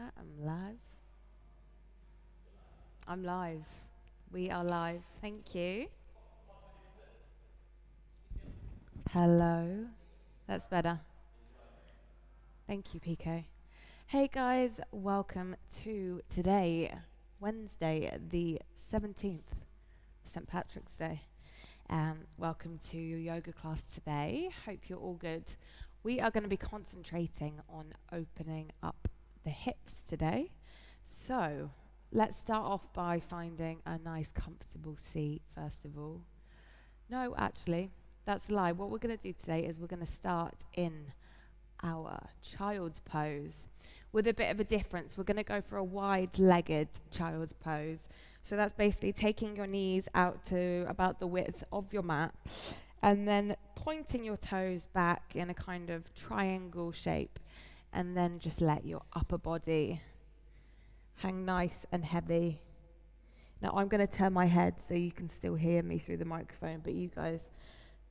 I'm live. I'm live. We are live. Thank you. Hello. That's better. Thank you, Pico. Hey guys, welcome to today, Wednesday, the 17th, St. Patrick's Day. Welcome to your yoga class today. Hope you're all good. We are going to be concentrating on opening up the hips today. So let's start off by finding a nice comfortable seat first of all. No, actually, that's a lie. What we're going to do today is we're going to start in our child's pose with a bit of a difference. We're going to go for a wide-legged child's pose. So that's basically taking your knees out to about the width of your mat and then pointing your toes back in a kind of triangle shape, and then just let your upper body hang nice and heavy. Now I'm going to turn my head so you can still hear me through the microphone, but you guys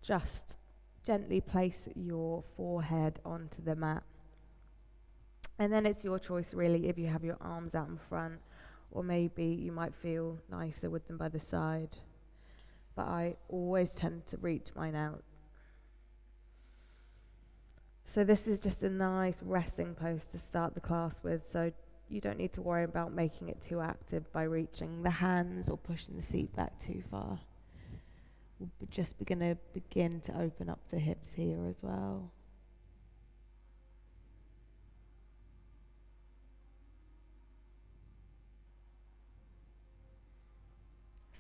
just gently place your forehead onto the mat. And then it's your choice really if you have your arms out in front, or maybe you might feel nicer with them by the side. But I always tend to reach mine out. So this is just a nice resting pose to start the class with, so you don't need to worry about making it too active by reaching the hands or pushing the seat back too far. We're just going to begin to open up the hips here as well.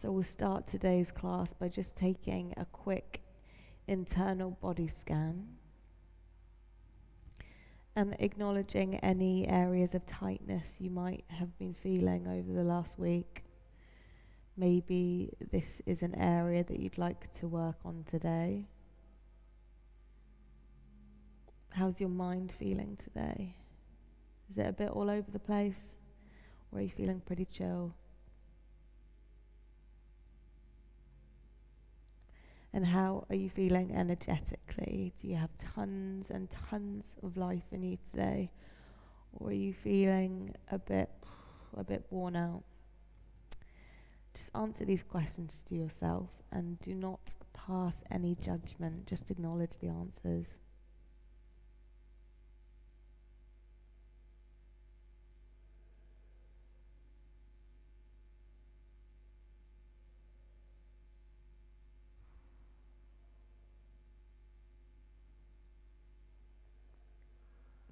So we'll start today's class by just taking a quick internal body scan and acknowledging any areas of tightness you might have been feeling over the last week. Maybe this is an area that you'd like to work on today. How's your mind feeling today? Is it a bit all over the place, or are you feeling pretty chill? And how are you feeling energetically? Do you have tons and tons of life in you today? Or are you feeling a bit worn out? Just answer these questions to yourself and do not pass any judgment. Just acknowledge the answers.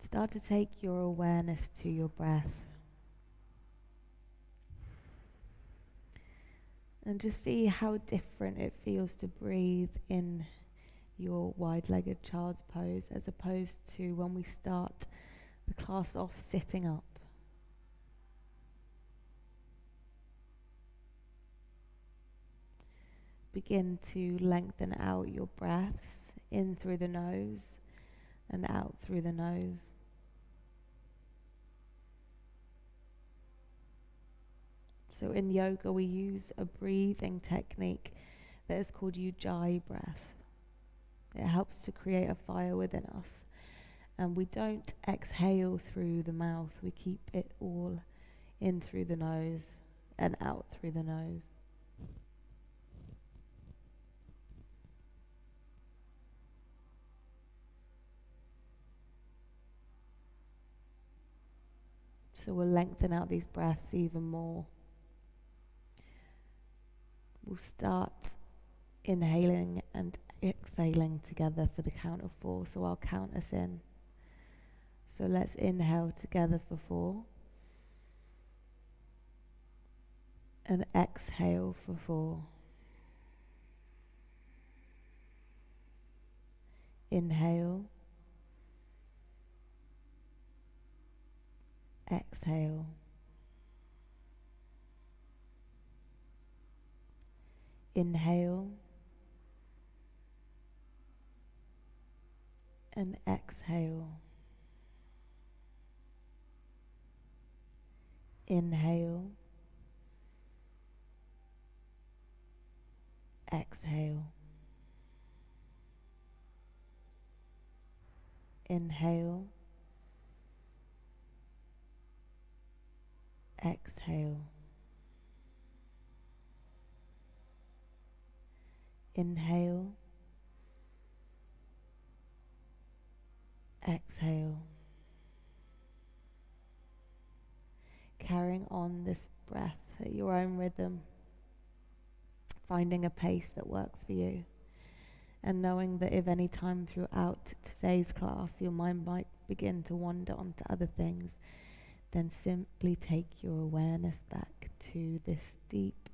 Start to take your awareness to your breath. And just see how different it feels to breathe in your wide-legged child's pose as opposed to when we start the class off sitting up. Begin to lengthen out your breaths in through the nose and out through the nose. So in yoga we use a breathing technique that is called Ujjayi breath. It helps to create a fire within us. And we don't exhale through the mouth, we keep it all in through the nose and out through the nose. So we'll lengthen out these breaths even more. We'll start inhaling and exhaling together for the count of 4. So I'll count us in. So let's inhale together for 4. And exhale for 4. Inhale. Exhale. Inhale. And exhale. Inhale. Exhale. Inhale. Exhale. Inhale. Exhale. Carrying on this breath at your own rhythm, finding a pace that works for you, and knowing that if any time throughout today's class your mind might begin to wander onto other things, then simply take your awareness back to this deep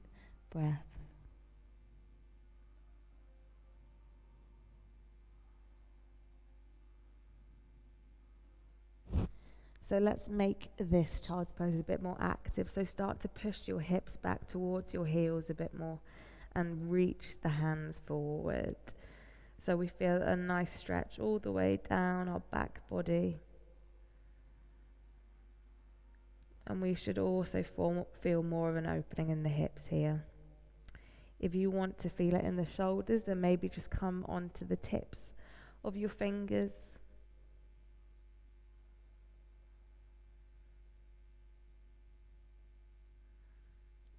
breath. So let's make this child's pose a bit more active. So start to push your hips back towards your heels a bit more and reach the hands forward. So we feel a nice stretch all the way down our back body. And we should also feel more of an opening in the hips here. If you want to feel it in the shoulders, then maybe just come onto the tips of your fingers.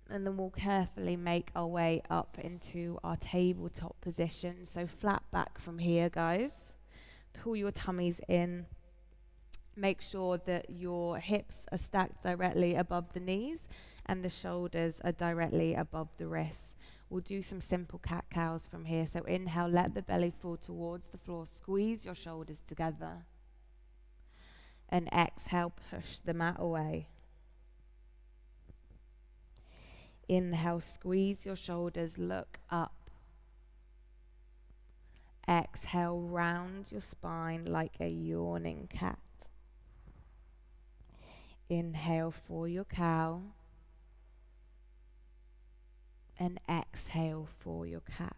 And then we'll carefully make our way up into our tabletop position. So flat back from here, guys. Pull your tummies in. Make sure that your hips are stacked directly above the knees and the shoulders are directly above the wrists. We'll do some simple cat-cows from here. So inhale, let the belly fall towards the floor. Squeeze your shoulders together. And exhale, push the mat away. Inhale, squeeze your shoulders, look up. Exhale, round your spine like a yawning cat. Inhale for your cow. And exhale for your cat.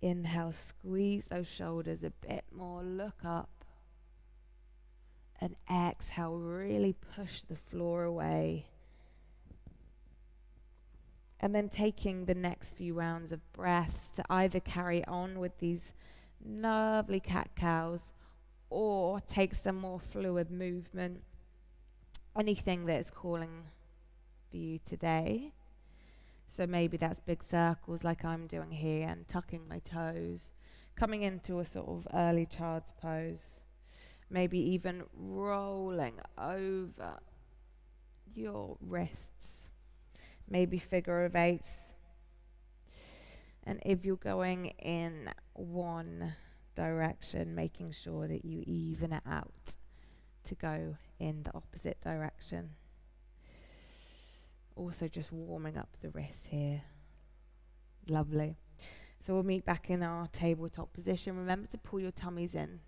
Inhale, squeeze those shoulders a bit more, look up. And exhale, really push the floor away. And then taking the next few rounds of breaths to either carry on with these lovely cat-cows or take some more fluid movement. Anything that is calling for you today. So maybe that's big circles like I'm doing here and tucking my toes, coming into a sort of early child's pose. Maybe even rolling over your wrists. Maybe figure of eights. And if you're going in one direction, making sure that you even it out to go in the opposite direction. Also just warming up the wrists here. Lovely. So we'll meet back in our tabletop position. Remember to pull your tummies in.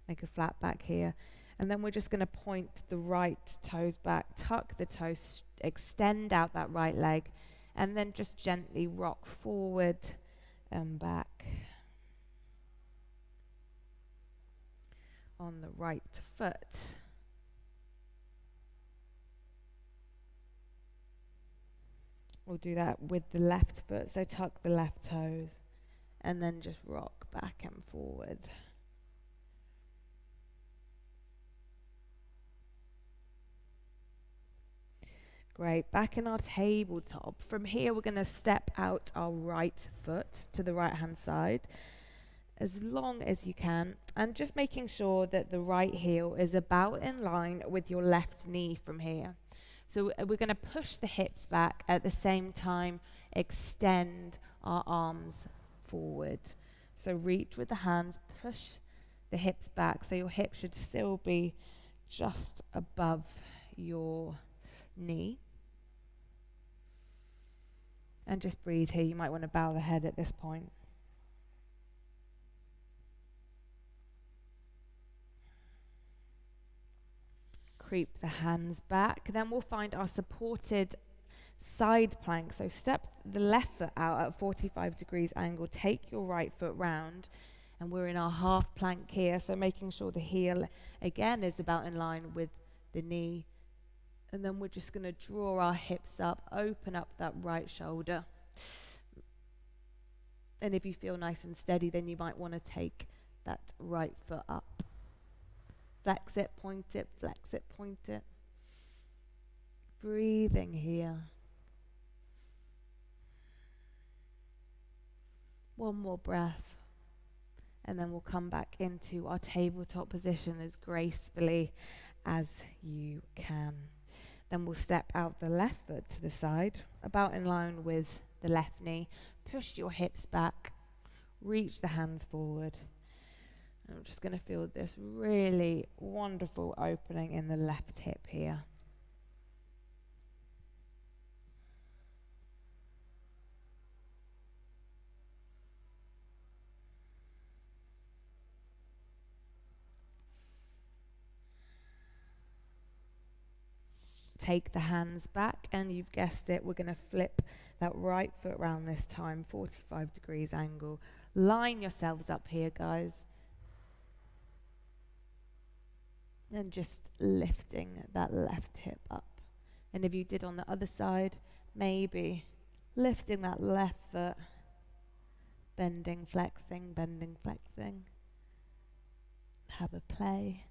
Make a flat back here. And then we're just going to point the right toes back, tuck the toes, extend out that right leg, and then just gently rock forward and back on the right foot. We'll do that with the left foot, so tuck the left toes, and then just rock back and forward. Great, back in our tabletop. From here, we're going to step out our right foot to the right-hand side as long as you can, and just making sure that the right heel is about in line with your left knee from here. So we're going to push the hips back at the same time, extend our arms forward. So reach with the hands, push the hips back, so your hip should still be just above your knee. And just breathe here. You might want to bow the head at this point. Creep the hands back. Then we'll find our supported side plank. So step the left foot out at 45 degrees angle. Take your right foot round. And we're in our half plank here. So making sure the heel, again, is about in line with the knee. And then we're just going to draw our hips up, open up that right shoulder. And if you feel nice and steady, then you might want to take that right foot up. Flex it, point it, flex it, point it. Breathing here. One more breath. And then we'll come back into our tabletop position as gracefully as you can. Then we'll step out the left foot to the side, about in line with the left knee. Push your hips back. Reach the hands forward. I'm just going to feel this really wonderful opening in the left hip here. Take the hands back, and you've guessed it, we're going to flip that right foot round this time, 45 degrees angle. Line yourselves up here, guys. And just lifting that left hip up. And if you did on the other side, maybe lifting that left foot, bending, flexing, bending, flexing. Have a play.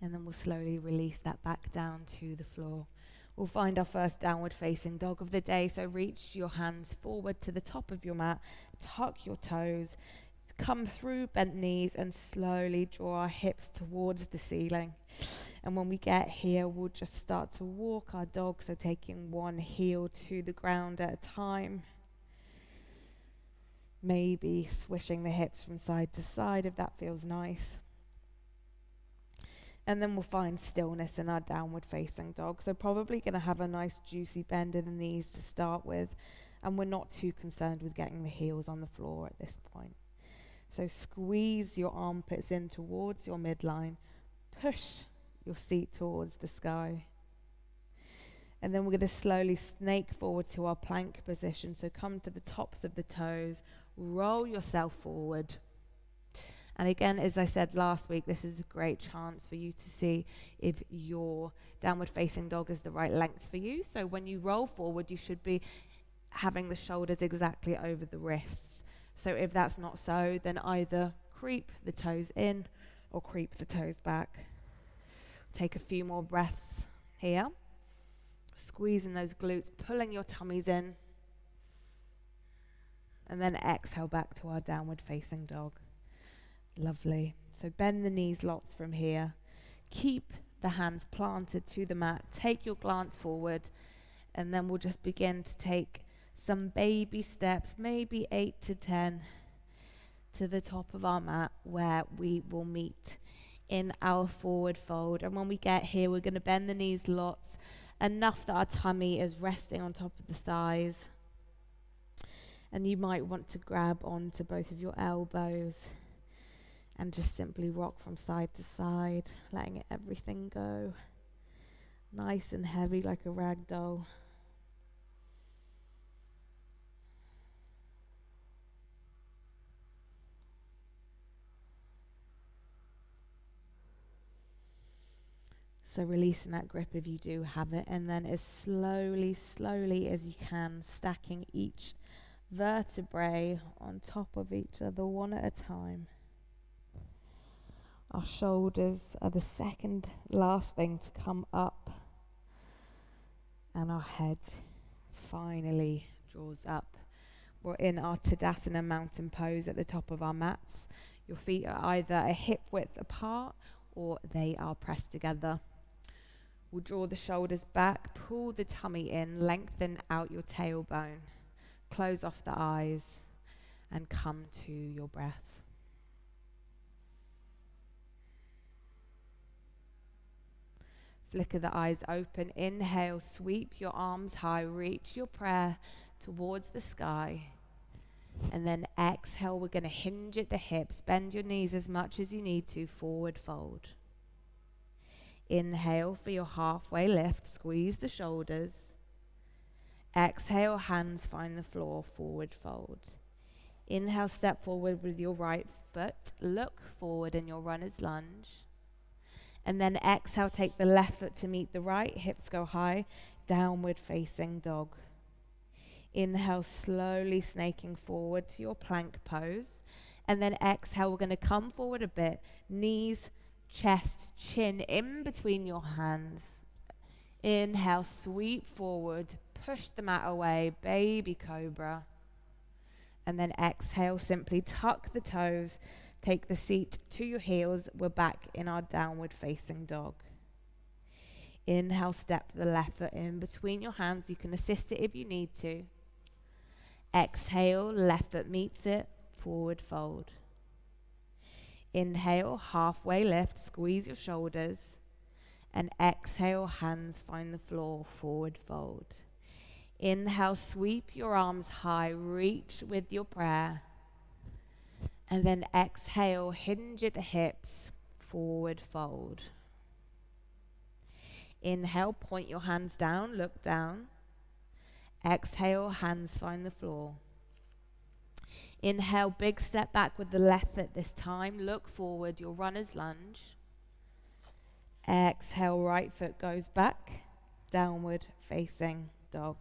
And then we'll slowly release that back down to the floor. We'll find our first downward facing dog of the day. So reach your hands forward to the top of your mat, tuck your toes, come through bent knees, and slowly draw our hips towards the ceiling. And when we get here, we'll just start to walk our dog, so taking one heel to the ground at a time. Maybe swishing the hips from side to side if that feels nice. And then we'll find stillness in our downward facing dog. So probably going to have a nice juicy bend in the knees to start with. And we're not too concerned with getting the heels on the floor at this point. So squeeze your armpits in towards your midline. Push your seat towards the sky. And then we're going to slowly snake forward to our plank position. So come to the tops of the toes. Roll yourself forward. And again, as I said last week, this is a great chance for you to see if your downward facing dog is the right length for you. So when you roll forward, you should be having the shoulders exactly over the wrists. So if that's not so, then either creep the toes in or creep the toes back. Take a few more breaths here. Squeezing those glutes, pulling your tummies in. And then exhale back to our downward facing dog. Lovely. So bend the knees lots from here. Keep the hands planted to the mat. Take your glance forward. And then we'll just begin to take some baby steps, maybe 8 to 10, to the top of our mat where we will meet in our forward fold. And when we get here, we're going to bend the knees lots, enough that our tummy is resting on top of the thighs. And you might want to grab onto both of your elbows and just simply rock from side to side, letting everything go. Nice and heavy like a rag doll. So releasing that grip if you do have it, and then as slowly as you can, stacking each vertebrae on top of each other one at a time. Our shoulders are the second last thing to come up, and our head finally draws up. We're in our Tadasana mountain pose at the top of our mats. Your feet are either a hip width apart or they are pressed together. We'll draw the shoulders back, pull the tummy in, lengthen out your tailbone, close off the eyes, and come to your breath. Flicker the eyes open. Inhale, sweep your arms high, reach your prayer towards the sky. And then exhale, we're going to hinge at the hips, bend your knees as much as you need to, forward fold. Inhale for your halfway lift, squeeze the shoulders. Exhale, hands find the floor, forward fold. Inhale, step forward with your right foot, look forward in your runner's lunge. And then exhale, take the left foot to meet the right, hips go high, downward facing dog. Inhale, slowly snaking forward to your plank pose. And then exhale, we're going to come forward a bit. Knees, chest, chin in between your hands. Inhale, sweep forward, push the mat away, baby cobra. And then exhale, simply tuck the toes, take the seat to your heels. We're back in our downward facing dog. Inhale, step the left foot in between your hands. You can assist it if you need to. Exhale, left foot meets it, forward fold. Inhale, halfway lift, squeeze your shoulders. And exhale, hands find the floor, forward fold. Inhale, sweep your arms high, reach with your prayer. And then exhale, hinge at the hips, forward fold. Inhale, point your hands down, look down. Exhale, hands find the floor. Inhale, big step back with the left foot this time. Look forward, your runner's lunge. Exhale, right foot goes back, downward facing dog.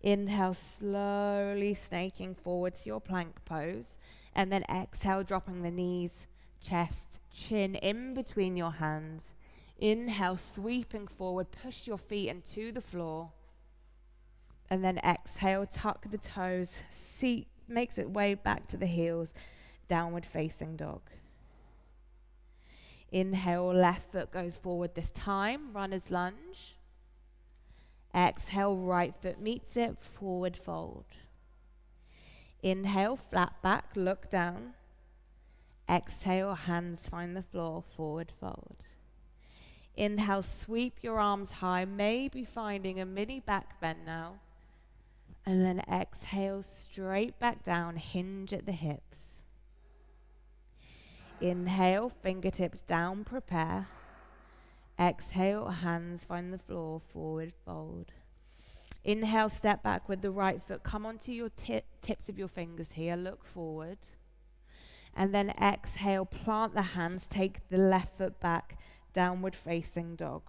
Inhale, slowly snaking forward to your plank pose. And then exhale, dropping the knees, chest, chin in between your hands. Inhale, sweeping forward, push your feet into the floor. And then exhale, tuck the toes, seat makes its way back to the heels, downward facing dog. Inhale, left foot goes forward this time, runner's lunge. Exhale, right foot meets it, forward fold. Inhale, flat back, look down. Exhale, hands find the floor, forward fold. Inhale, sweep your arms high, maybe finding a mini back bend now. And then exhale, straight back down, hinge at the hips. Inhale, fingertips down, prepare. Exhale, hands find the floor, forward fold. Inhale, step back with the right foot. Come onto your tips of your fingers here, look forward. And then exhale, plant the hands, take the left foot back, downward facing dog.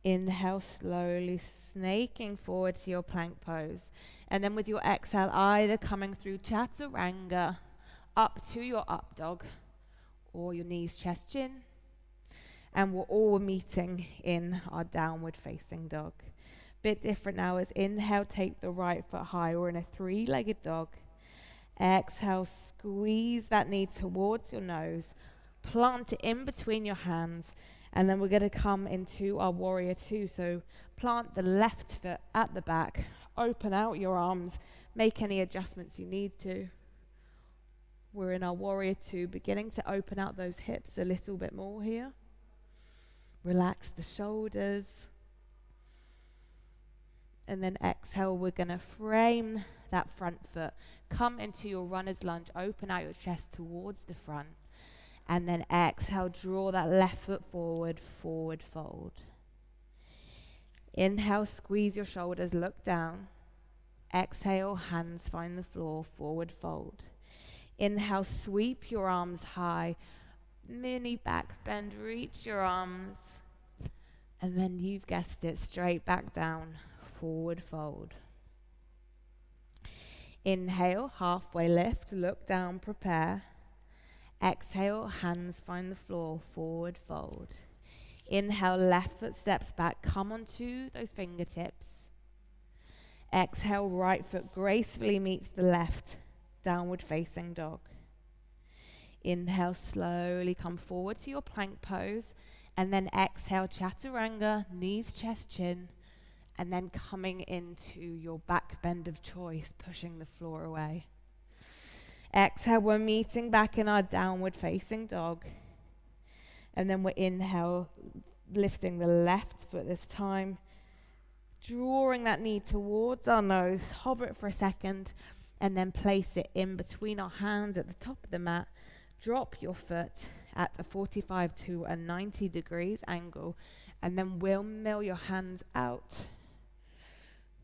Inhale, slowly snaking forward to your plank pose. And then with your exhale, either coming through Chaturanga, up to your up dog, or your knees, chest, chin. And we're all meeting in our downward facing dog. Bit different now is inhale, take the right foot high. We're in a three-legged dog. Exhale, squeeze that knee towards your nose. Plant it in between your hands. And then we're going to come into our warrior two. So plant the left foot at the back. Open out your arms. Make any adjustments you need to. We're in our warrior two, beginning to open out those hips a little bit more here. Relax the shoulders. And then exhale, we're going to frame that front foot. Come into your runner's lunge. Open out your chest towards the front. And then exhale, draw that left foot forward, forward fold. Inhale, squeeze your shoulders, look down. Exhale, hands find the floor, forward fold. Inhale, sweep your arms high. Mini back bend, reach your arms. And then you've guessed it, straight back down, forward fold. Inhale, halfway lift, look down, prepare. Exhale, hands find the floor, forward fold. Inhale, left foot steps back, come onto those fingertips. Exhale, right foot gracefully meets the left, downward facing dog. Inhale, slowly come forward to your plank pose. And then exhale, Chaturanga, knees, chest, chin. And then coming into your back bend of choice, pushing the floor away. Exhale, we're meeting back in our downward facing dog. And then we're inhale, lifting the left foot this time. Drawing that knee towards our nose. Hover it for a second. And then place it in between our hands at the top of the mat. Drop your foot at a 45 to a 90 degrees angle. And then windmill your hands out.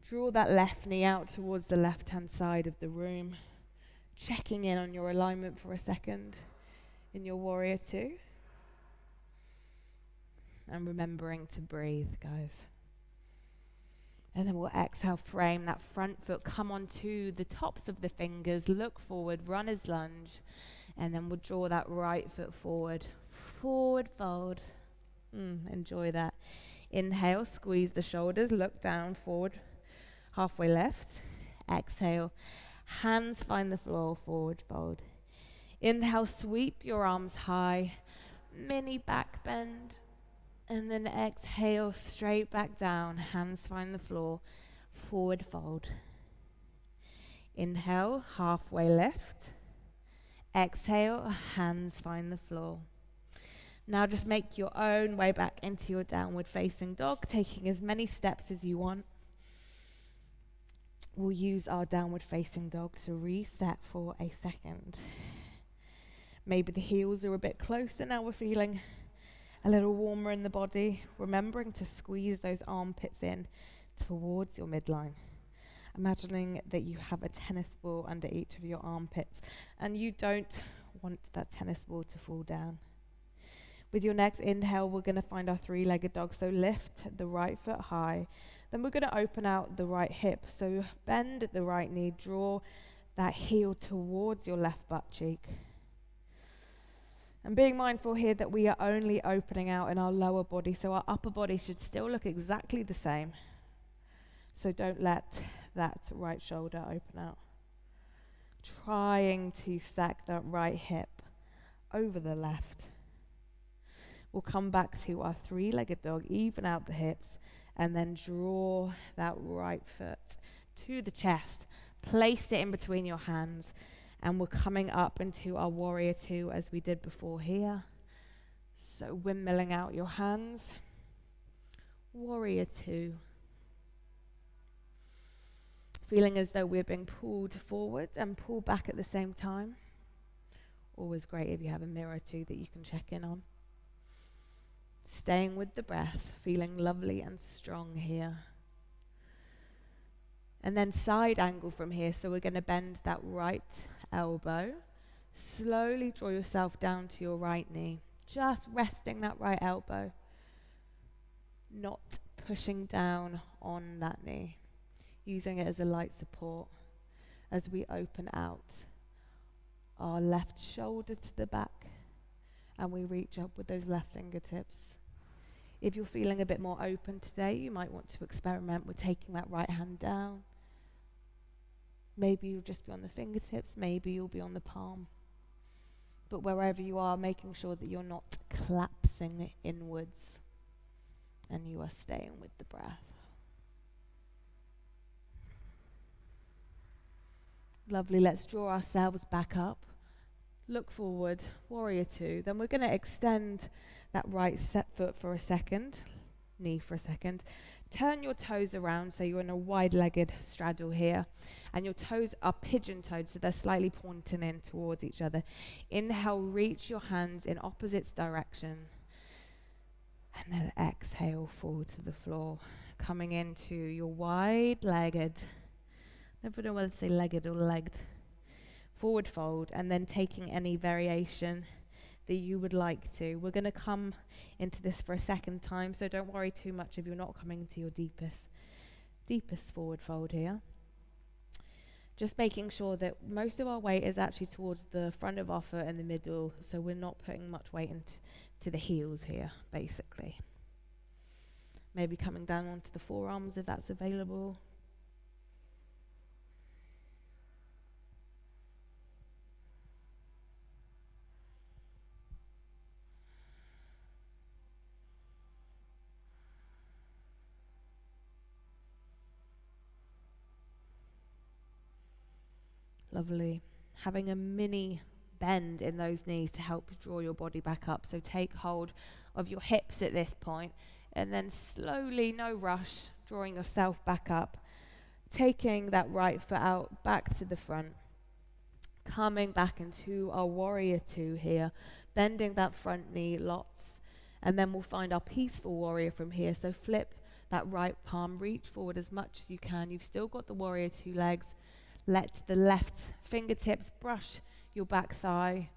Draw that left knee out towards the left-hand side of the room. Checking in on your alignment for a second in your warrior two. And remembering to breathe, guys. And then we'll exhale, frame that front foot, come onto the tops of the fingers, look forward, runner's lunge. And then we'll draw that right foot forward, forward fold. Enjoy that. Inhale, squeeze the shoulders, look down, forward, halfway left. Exhale, hands find the floor, forward fold. Inhale, sweep your arms high, mini back bend. And then exhale, straight back down, hands find the floor, forward fold. Inhale, halfway lift. Exhale, hands find the floor. Now just make your own way back into your downward facing dog, taking as many steps as you want. We'll use our downward facing dog to reset for a second. Maybe the heels are a bit closer, now we're feeling a little warmer in the body, remembering to squeeze those armpits in towards your midline. Imagining that you have a tennis ball under each of your armpits and you don't want that tennis ball to fall down. With your next inhale, we're going to find our three-legged dog. So lift the right foot high. Then we're going to open out the right hip. So bend the right knee, draw that heel towards your left butt cheek. And being mindful here that we are only opening out in our lower body, so our upper body should still look exactly the same. So don't let that right shoulder open out. Trying to stack that right hip over the left. We'll come back to our three-legged dog, even out the hips, and then draw that right foot to the chest. Place it in between your hands. And we're coming up into our warrior two as we did before here. So windmilling out your hands. Warrior two. Feeling as though we're being pulled forward and pulled back at the same time. Always great if you have a mirror too that you can check in on. Staying with the breath, feeling lovely and strong here. And then side angle from here. So we're going to bend that right elbow. Slowly draw yourself down to your right knee. Just resting that right elbow. Not pushing down on that knee. Using it as a light support as we open out our left shoulder to the back and we reach up with those left fingertips. If you're feeling a bit more open today, you might want to experiment with taking that right hand down. Maybe you'll just be on the fingertips, maybe you'll be on the palm. But wherever you are, making sure that you're not collapsing inwards and you are staying with the breath. Lovely, let's draw ourselves back up. Look forward, warrior two. Then we're going to extend that right set foot for a second, knee for a second. Turn your toes around so you're in a wide-legged straddle here. And your toes are pigeon-toed, so they're slightly pointing in towards each other. Inhale, reach your hands in opposite direction. And then exhale, fall to the floor. Coming into your wide-legged, never know whether to say legged or legged, forward fold, and then taking any variation that you would like to. We're going to come into this for a second time, so don't worry too much if you're not coming to your deepest forward fold here. Just making sure that most of our weight is actually towards the front of our foot and the middle, so we're not putting much weight into the heels here, basically. Maybe coming down onto the forearms if that's available. Lovely. Having a mini bend in those knees to help draw your body back up. So take hold of your hips at this point and then slowly, no rush, drawing yourself back up. Taking that right foot out back to the front. Coming back into our warrior two here. Bending that front knee lots. And then we'll find our peaceful warrior from here. So flip that right palm, reach forward as much as you can. You've still got the warrior two legs. Let the left fingertips brush your back thigh,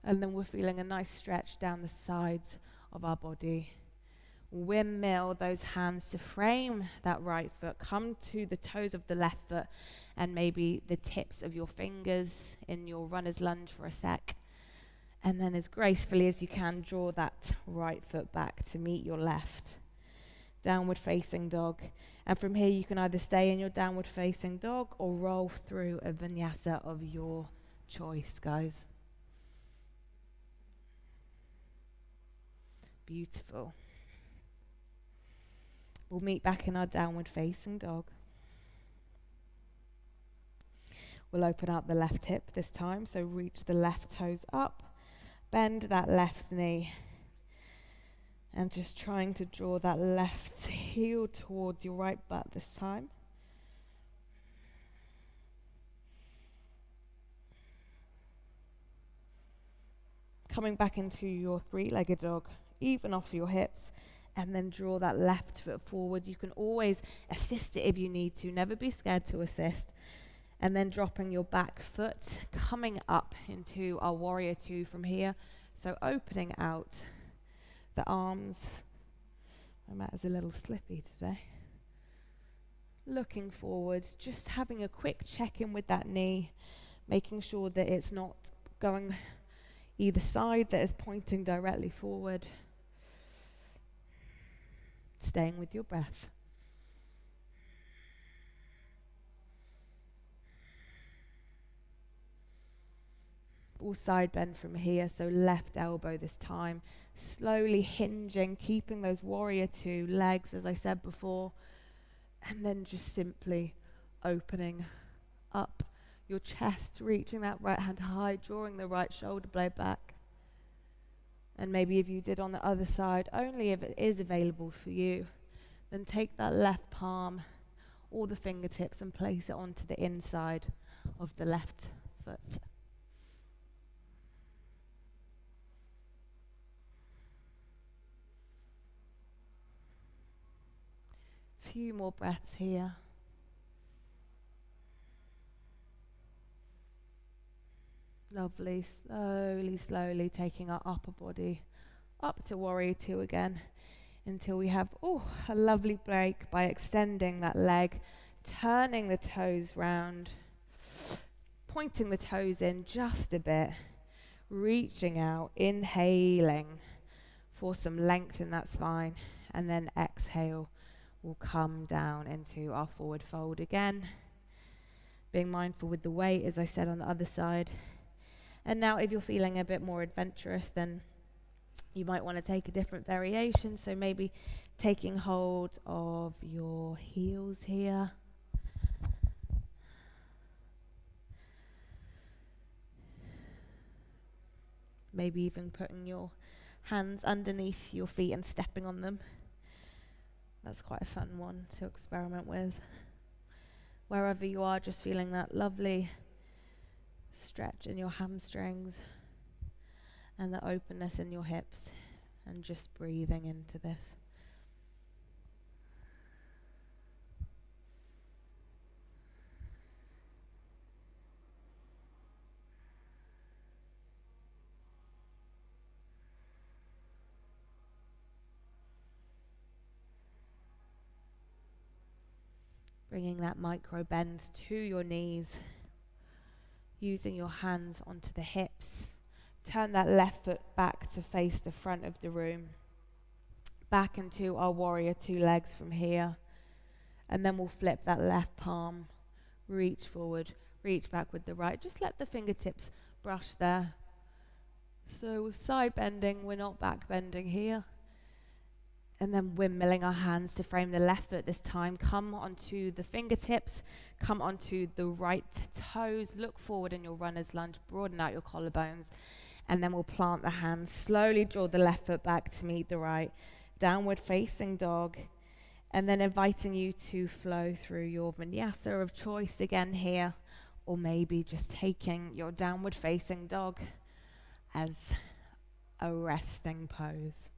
and then we're feeling a nice stretch down the sides of our body. Windmill those hands to frame that right foot. Come to the toes of the left foot and maybe the tips of your fingers in your runner's lunge for a sec. And then as gracefully as you can, draw that right foot back to meet your left. Downward facing dog. And from here you can either stay in your downward facing dog or roll through a vinyasa of your choice, guys. Beautiful. We'll meet back in our downward facing dog. We'll open up the left hip this time, so reach the left toes up, bend that left knee, and just trying to draw that left heel towards your right butt this time. Coming back into your three-legged dog, even off your hips, and then draw that left foot forward. You can always assist it if you need to. Never be scared to assist. And then dropping your back foot, coming up into our warrior two from here. So opening out the arms. My mat is a little slippy today. Looking forward, just having a quick check-in with that knee, making sure that it's not going either side, that is pointing directly forward. Staying with your breath. All side bend from here, so left elbow this time. Slowly hinging, keeping those warrior two legs, as I said before. And then just simply opening up your chest, reaching that right hand high, drawing the right shoulder blade back. And maybe if you did on the other side, only if it is available for you, then take that left palm or the fingertips and place it onto the inside of the left foot. Few more breaths here. Lovely, slowly taking our upper body up to warrior two again until we have a lovely break by extending that leg, turning the toes round, pointing the toes in just a bit, reaching out, inhaling for some length in that spine, and then exhale, we'll come down into our forward fold again, being mindful with the weight, as I said, on the other side. And now if you're feeling a bit more adventurous, then you might want to take a different variation. So maybe taking hold of your heels here. Maybe even putting your hands underneath your feet and stepping on them. That's quite a fun one to experiment with. Wherever you are, just feeling that lovely stretch in your hamstrings and the openness in your hips, and just breathing into this. Bringing that micro bend to your knees, using your hands onto the hips. Turn that left foot back to face the front of the room. Back into our warrior two legs from here. And then we'll flip that left palm, reach forward, reach back with the right. Just let the fingertips brush there. So with side bending, we're not back bending here. And then windmilling our hands to frame the left foot this time. Come onto the fingertips, come onto the right toes, look forward in your runner's lunge, broaden out your collarbones, and then we'll plant the hands. Slowly draw the left foot back to meet the right. Downward facing dog, and then inviting you to flow through your vinyasa of choice again here, or maybe just taking your downward facing dog as a resting pose.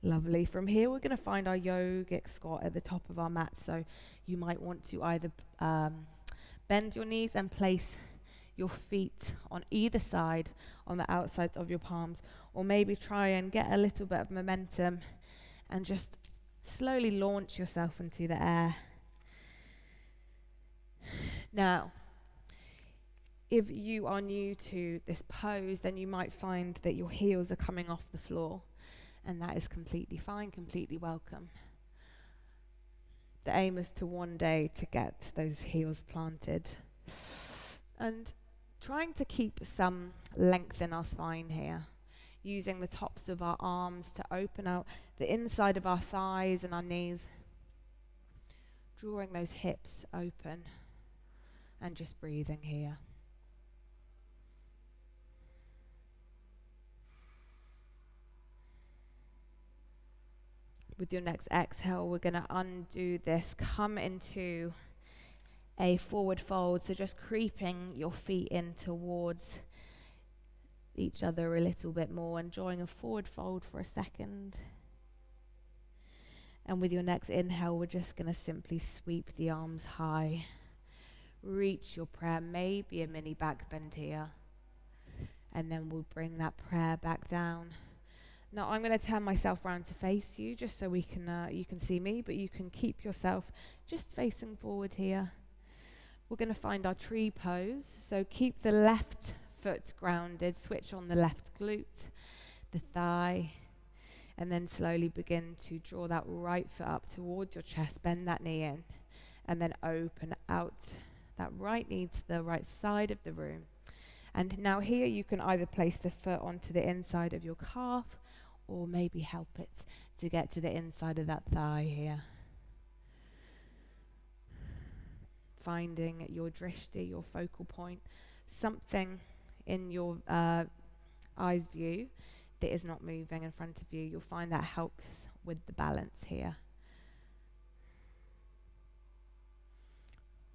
Lovely. From here, we're going to find our yogic squat at the top of our mat. So you might want to either bend your knees and place your feet on either side, on the outsides of your palms, or maybe try and get a little bit of momentum and just slowly launch yourself into the air. Now, if you are new to this pose, then you might find that your heels are coming off the floor, and that is completely fine, completely welcome. The aim is to one day to get those heels planted. And trying to keep some length in our spine here, using the tops of our arms to open out the inside of our thighs and our knees, drawing those hips open, and just breathing here. With your next exhale, we're going to undo this. Come into a forward fold, so just creeping your feet in towards each other a little bit more, and drawing a forward fold for a second. And with your next inhale, we're just going to simply sweep the arms high. Reach your prayer, maybe a mini back bend here. And then we'll bring that prayer back down. Now I'm going to turn myself around to face you, just so you can see me, but you can keep yourself just facing forward here. We're going to find our tree pose, so keep the left foot grounded, switch on the left glute, the thigh, and then slowly begin to draw that right foot up towards your chest, bend that knee in, and then open out that right knee to the right side of the room. And now here you can either place the foot onto the inside of your calf, or maybe help it to get to the inside of that thigh here. Finding your drishti, your focal point, something in your eyes view that is not moving in front of you. You'll find that helps with the balance here.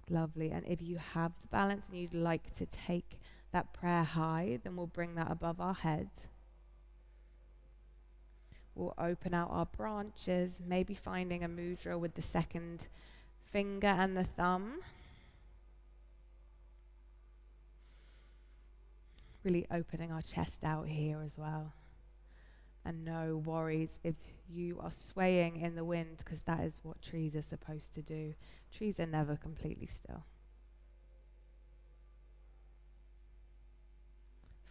Lovely. And if you have the balance and you'd like to take that prayer high, then we'll bring that above our head. We'll open out our branches, maybe finding a mudra with the second finger and the thumb. Really opening our chest out here as well. And no worries if you are swaying in the wind, because that is what trees are supposed to do. Trees are never completely still.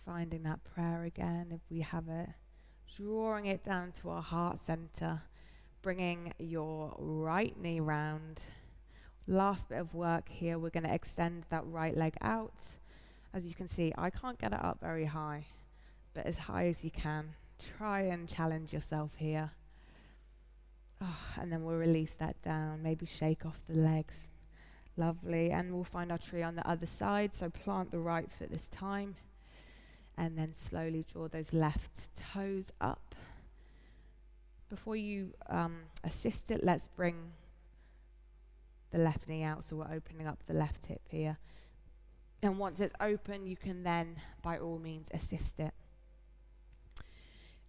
Finding that prayer again if we have it. Drawing it down to our heart center. Bringing your right knee round. Last bit of work here, we're going to extend that right leg out. As you can see, I can't get it up very high, but as high as you can. Try and challenge yourself here. Oh, and then we'll release that down, maybe shake off the legs. Lovely. And we'll find our tree on the other side, so plant the right foot this time. And then slowly draw those left toes up. Before you assist it, let's bring the left knee out, so we're opening up the left hip here. And once it's open, you can then, by all means, assist it.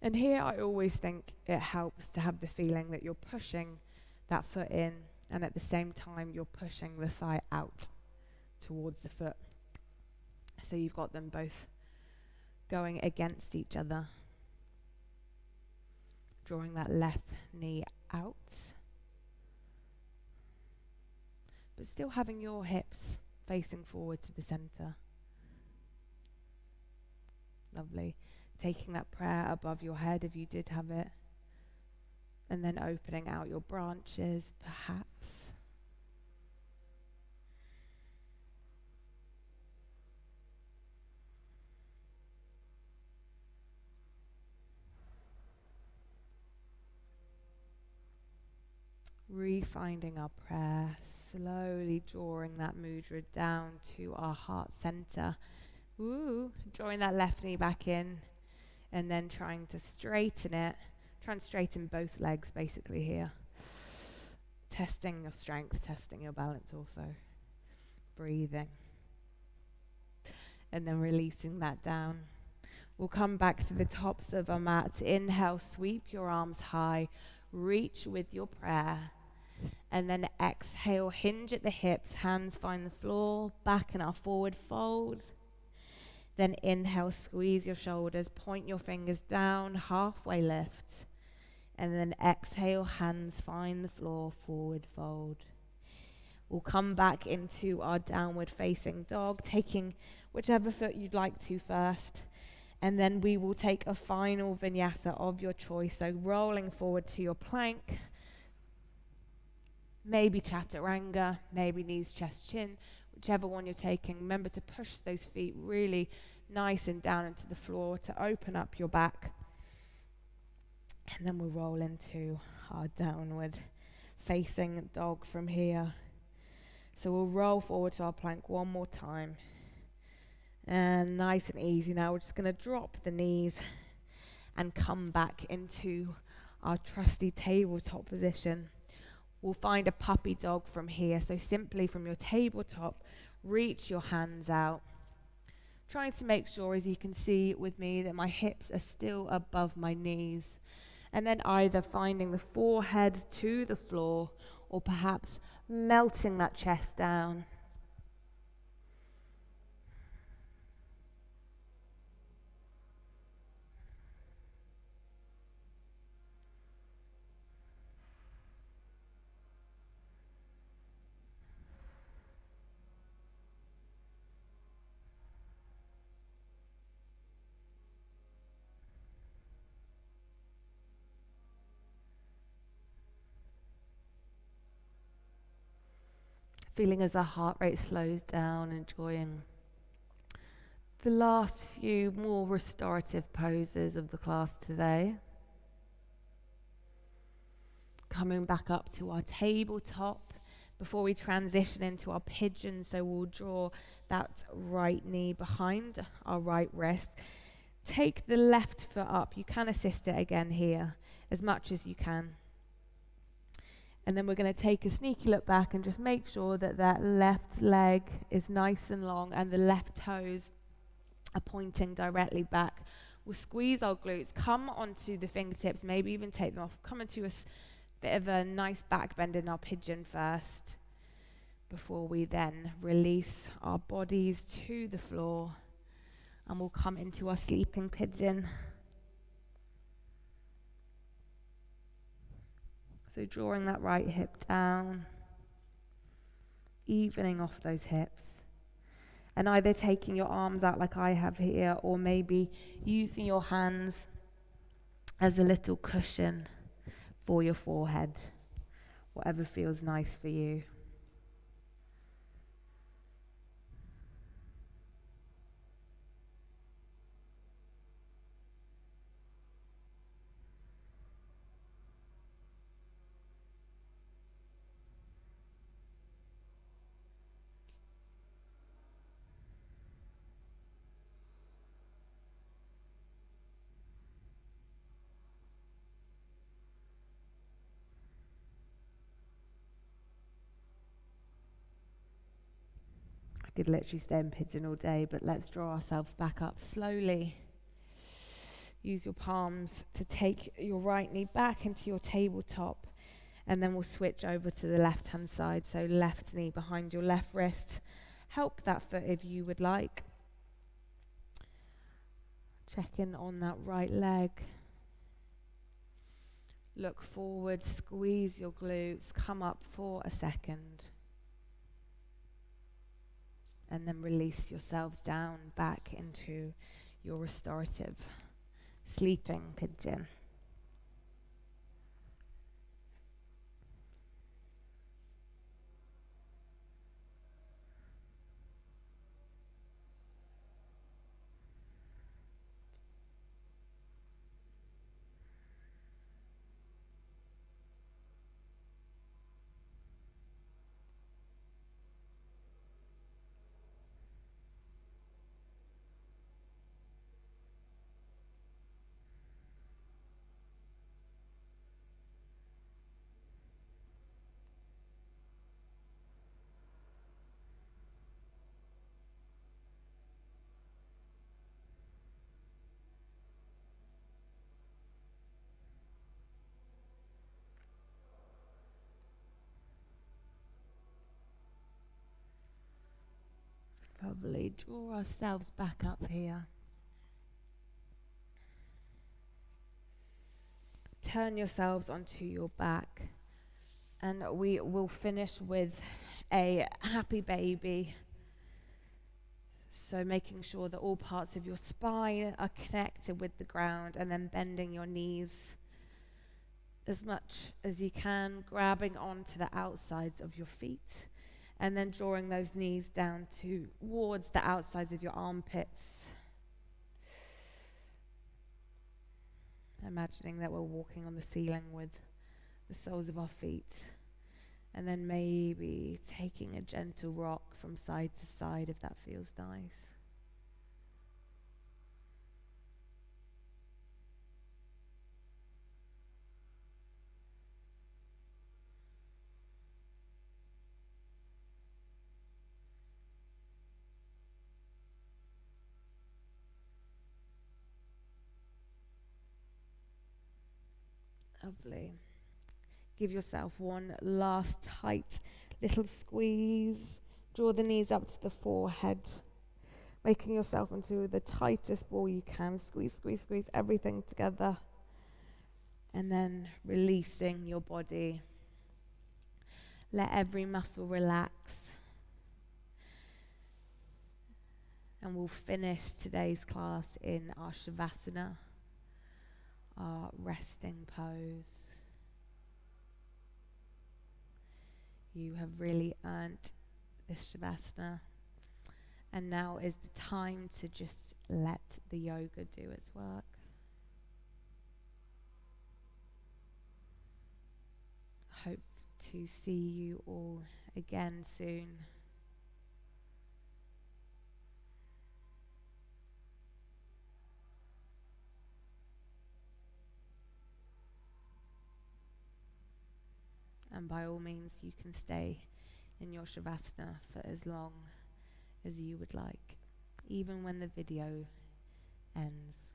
And here I always think it helps to have the feeling that you're pushing that foot in, and at the same time you're pushing the thigh out towards the foot. So you've got them both going against each other. Drawing that left knee out. But still having your hips facing forward to the center. Lovely. Taking that prayer above your head if you did have it. And then opening out your branches, perhaps. Refinding our prayer, slowly drawing that mudra down to our heart center. Ooh, drawing that left knee back in, and then trying to straighten it. Try and straighten both legs basically here. Testing your strength, testing your balance also. Breathing. And then releasing that down. We'll come back to the tops of our mat. Inhale, sweep your arms high. Reach with your prayer. And then exhale, hinge at the hips. Hands find the floor. Back in our forward fold. Then inhale, squeeze your shoulders, point your fingers down, halfway lift. And then exhale, hands find the floor, forward fold. We'll come back into our downward facing dog, taking whichever foot you'd like to first. And then we will take a final vinyasa of your choice. So rolling forward to your plank, maybe chaturanga, maybe knees, chest, chin, whichever one you're taking. Remember to push those feet really nice and down into the floor to open up your back. And then we'll roll into our downward facing dog from here. So we'll roll forward to our plank one more time. And nice and easy. Now we're just going to drop the knees and come back into our trusty tabletop position. We'll find a puppy dog from here. So simply from your tabletop, reach your hands out. Trying to make sure, as you can see with me, that my hips are still above my knees. And then either finding the forehead to the floor or perhaps melting that chest down. Feeling as our heart rate slows down, enjoying the last few more restorative poses of the class today. Coming back up to our tabletop before we transition into our pigeon. So we'll draw that right knee behind our right wrist. Take the left foot up. You can assist it again here as much as you can. And then we're going to take a sneaky look back and just make sure that that left leg is nice and long and the left toes are pointing directly back. We'll squeeze our glutes, come onto the fingertips, maybe even take them off. Come into a bit of a nice back bend in our pigeon first, before we then release our bodies to the floor. And we'll come into our sleeping pigeon. So drawing that right hip down, evening off those hips. And either taking your arms out like I have here, or maybe using your hands as a little cushion for your forehead. Whatever feels nice for you. Could literally stay in pigeon all day, but let's draw ourselves back up slowly. Use your palms to take your right knee back into your tabletop, and then we'll switch over to the left hand side. So left knee behind your left wrist. Help that foot if you would like. Check in on that right leg. Look forward, squeeze your glutes, come up for a second. And then release yourselves down back into your restorative sleeping pigeon. Lovely. Draw ourselves back up here. Turn yourselves onto your back, and we will finish with a happy baby. So making sure that all parts of your spine are connected with the ground, and then bending your knees as much as you can, grabbing onto the outsides of your feet, and then drawing those knees down towards the outsides of your armpits. Imagining that we're walking on the ceiling with the soles of our feet, and then maybe taking a gentle rock from side to side if that feels nice. Lovely. Give yourself one last tight little squeeze. Draw the knees up to the forehead, making yourself into the tightest ball you can. Squeeze, squeeze, squeeze everything together. And then releasing your body. Let every muscle relax. And we'll finish today's class in our Shavasana, our resting pose. You have really earned this Shavasana, and now is the time to just let the yoga do its work. Hope to see you all again soon. And by all means, you can stay in your Shavasana for as long as you would like, even when the video ends.